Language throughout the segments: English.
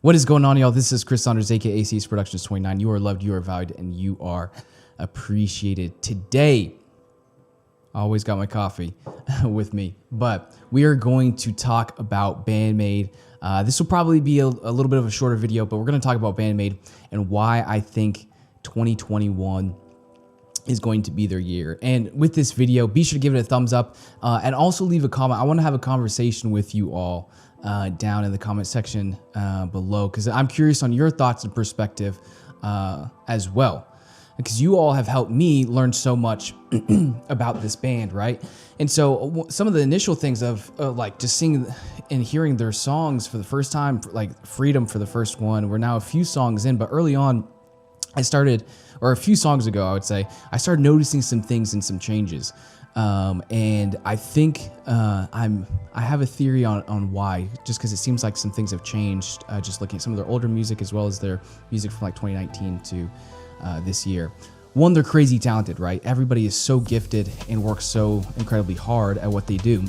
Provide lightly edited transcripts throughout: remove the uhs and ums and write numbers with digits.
What is going on, y'all? This is Chris Saunders, aka CSProductions.29. You are loved, you are valued, and you are appreciated. Today, I always got my coffee with me, but we are going to talk about Band-Maid. This will probably be a little bit of a shorter video, but we're going to talk about Band-Maid and why I think 2021 is going to be their year. And with this video, be sure to give it a thumbs up and also leave a comment. I want to have a conversation with you all down in the comment section below, because I'm curious on your thoughts and perspective as well, because you all have helped me learn so much about this band, right? And so some of the initial things of like just seeing and hearing their songs for the first time, like Freedom for the first one, we're now a few songs in, but early on I started, or a few songs ago I would say, I started noticing some things and some changes. And I think I have a theory on why, just because it seems like some things have changed, just looking at some of their older music as well as their music from like 2019 to this year. One, they're crazy talented, right? Everybody is so gifted and works so incredibly hard at what they do.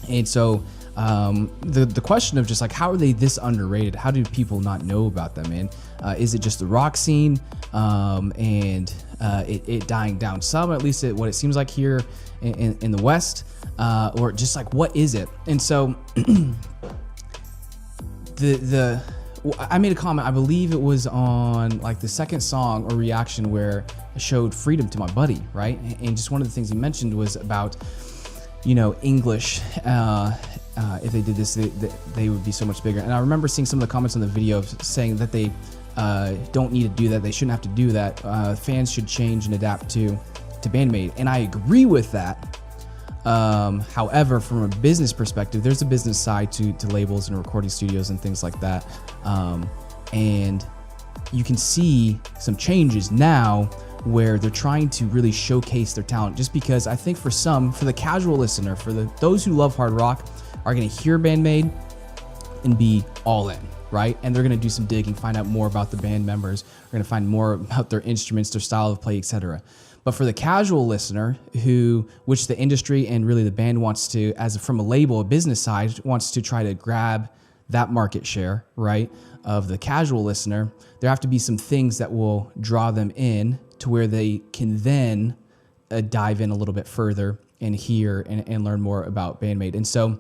And so the question of just like, how are they this underrated? How do people not know about them? And is it just the rock scene and it dying down some, at least what it seems like here in the West, or just like, what is it? And so I made a comment, I believe it was on like the second song or reaction, where I showed Freedom to my buddy, right? And just one of the things he mentioned was about, you know, English. If they did this, they would be so much bigger. And I remember seeing some of the comments on the video saying that they don't need to do that. They shouldn't have to do that. Fans should change and adapt to Band-Maid. And I agree with that. However, from a business perspective, there's a business side to labels and recording studios and things like that. And you can see some changes now where they're trying to really showcase their talent, just because I think for the casual listener, for those who love hard rock, are going to hear Band-Maid and be all in, right? And they're going to do some digging, find out more about the band members, are going to find more about their instruments, their style of play, etc. But for the casual listener, which the industry and really the band wants to, from a label, a business side, wants to try to grab that market share, right, of the casual listener, there have to be some things that will draw them in to where they can then dive in a little bit further and hear and learn more about Band-Maid. And so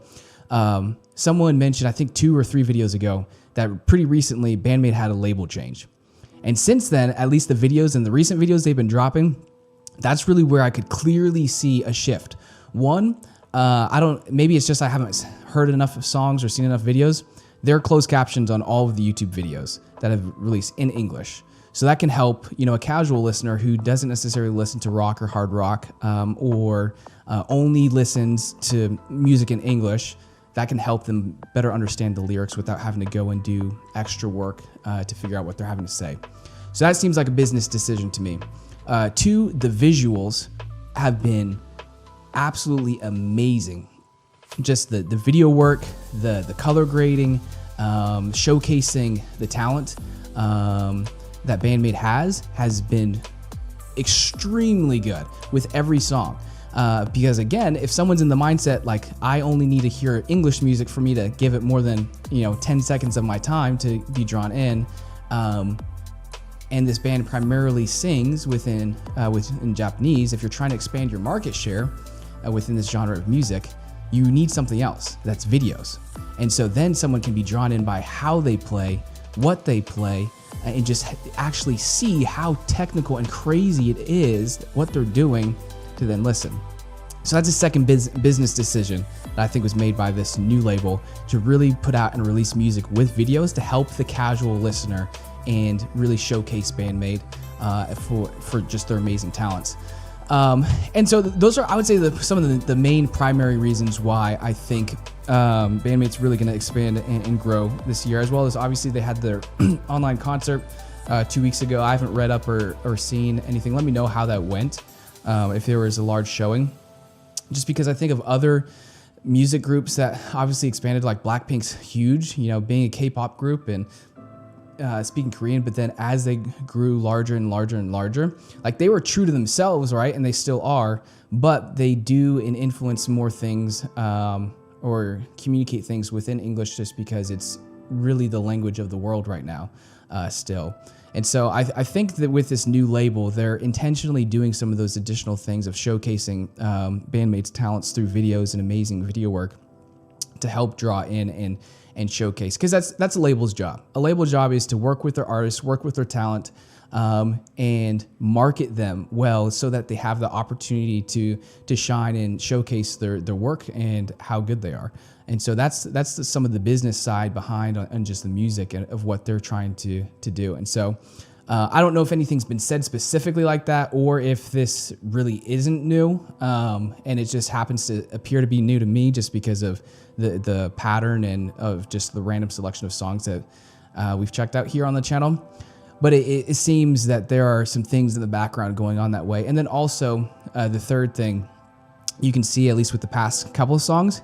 someone mentioned, I think 2 or 3 videos ago, that pretty recently Band-Maid had a label change. And since then, at least the videos and the recent videos they've been dropping, that's really where I could clearly see a shift. One, maybe it's just I haven't heard enough of songs or seen enough videos. There are closed captions on all of the YouTube videos that have released in English. So that can help, you know, a casual listener who doesn't necessarily listen to rock or hard rock, or only listens to music in English. That can help them better understand the lyrics without having to go and do extra work to figure out what they're having to say. So that seems like a business decision to me. 2, the visuals have been absolutely amazing. Just the video work, the color grading, showcasing the talent that Band-Maid has been extremely good with every song. Because again, if someone's in the mindset like, I only need to hear English music for me to give it more than 10 seconds of my time to be drawn in, and this band primarily sings within Japanese, if you're trying to expand your market share within this genre of music, you need something else, that's videos. And so then someone can be drawn in by how they play, what they play, and just actually see how technical and crazy it is, what they're doing, to then listen. So that's a second business decision that I think was made by this new label, to really put out and release music with videos to help the casual listener and really showcase Band-Maid for just their amazing talents. And so those are, I would say, some of the main primary reasons why I think Band-Maid's really going to expand and grow this year, as well as obviously they had their online concert 2 weeks ago. I haven't read up or seen anything. Let me know how that went, if there was a large showing, just because I think of other music groups that obviously expanded, like Blackpink's huge, being a K-pop group and speaking Korean, but then as they grew larger and larger and larger, like they were true to themselves, right? And they still are, but they do and influence more things or communicate things within English, just because it's really the language of the world right now, still. And so I think that with this new label, they're intentionally doing some of those additional things of showcasing Band-Maid's talents through videos and amazing video work to help draw in and showcase, because that's a label's job. A label's job is to work with their artists, work with their talent, and market them well so that they have the opportunity to shine and showcase their work and how good they are. And so that's some of the business side behind on just the music and of what they're trying to do. And so I don't know if anything's been said specifically like that, or if this really isn't new, and it just happens to appear to be new to me just because of the pattern and of just the random selection of songs that we've checked out here on the channel. But it seems that there are some things in the background going on that way. And then also the third thing you can see, at least with the past couple of songs,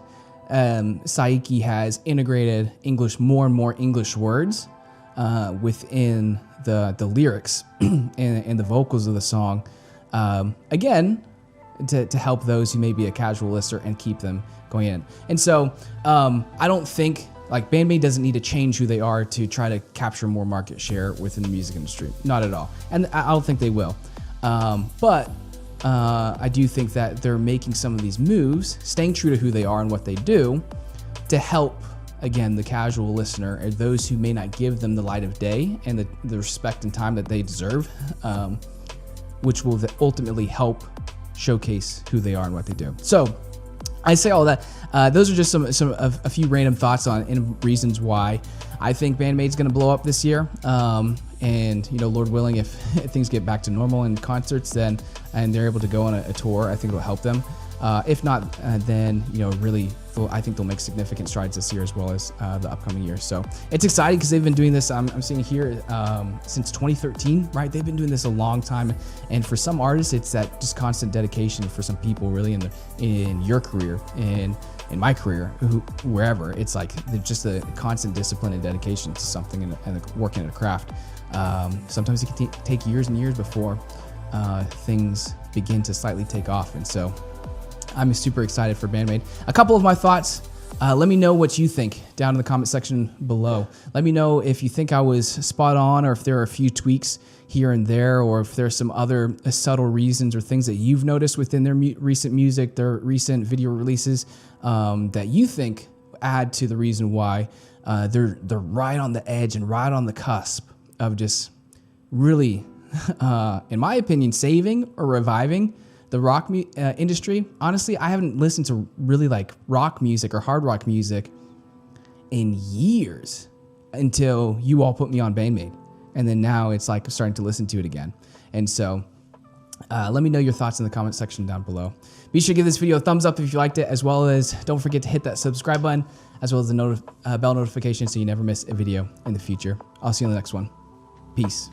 Saiki has integrated more and more English words within the lyrics and the vocals of the song, again, to help those who may be a casual listener and keep them going in. And so I don't think, like, Band-Maid doesn't need to change who they are to try to capture more market share within the music industry. Not at all. And I don't think they will. But I do think that they're making some of these moves, staying true to who they are and what they do, to help, again, the casual listener, or those who may not give them the light of day and the respect and time that they deserve, which will ultimately help showcase who they are and what they do. So I say all that. Those are just a few random thoughts on and reasons why I think Band-Maid's going to blow up this year. And Lord willing, if things get back to normal in concerts, then and they're able to go on a tour, I think it'll help them. If not, then really, I think they'll make significant strides this year as well as the upcoming years. So it's exciting because they've been doing this. I'm seeing here since 2013, right? They've been doing this a long time, and for some artists, it's that just constant dedication. For some people, really, in your career and in my career, wherever, it's like just a constant discipline and dedication to something and working in a craft. Sometimes it can take years and years before things begin to slightly take off, and so I'm super excited for Band-Maid. A couple of my thoughts. Let me know what you think down in the comment section below. Let me know if you think I was spot on, or if there are a few tweaks here and there, or if there's some other subtle reasons or things that you've noticed within their recent music, their recent video releases, that you think add to the reason why they're right on the edge and right on the cusp of just really, in my opinion, saving or reviving the rock industry. Honestly, I haven't listened to really like rock music or hard rock music in years until you all put me on Band-Maid. And then now it's like starting to listen to it again. And so let me know your thoughts in the comment section down below. Be sure to give this video a thumbs up if you liked it, as well as don't forget to hit that subscribe button, as well as the bell notification so you never miss a video in the future. I'll see you in the next one. Peace.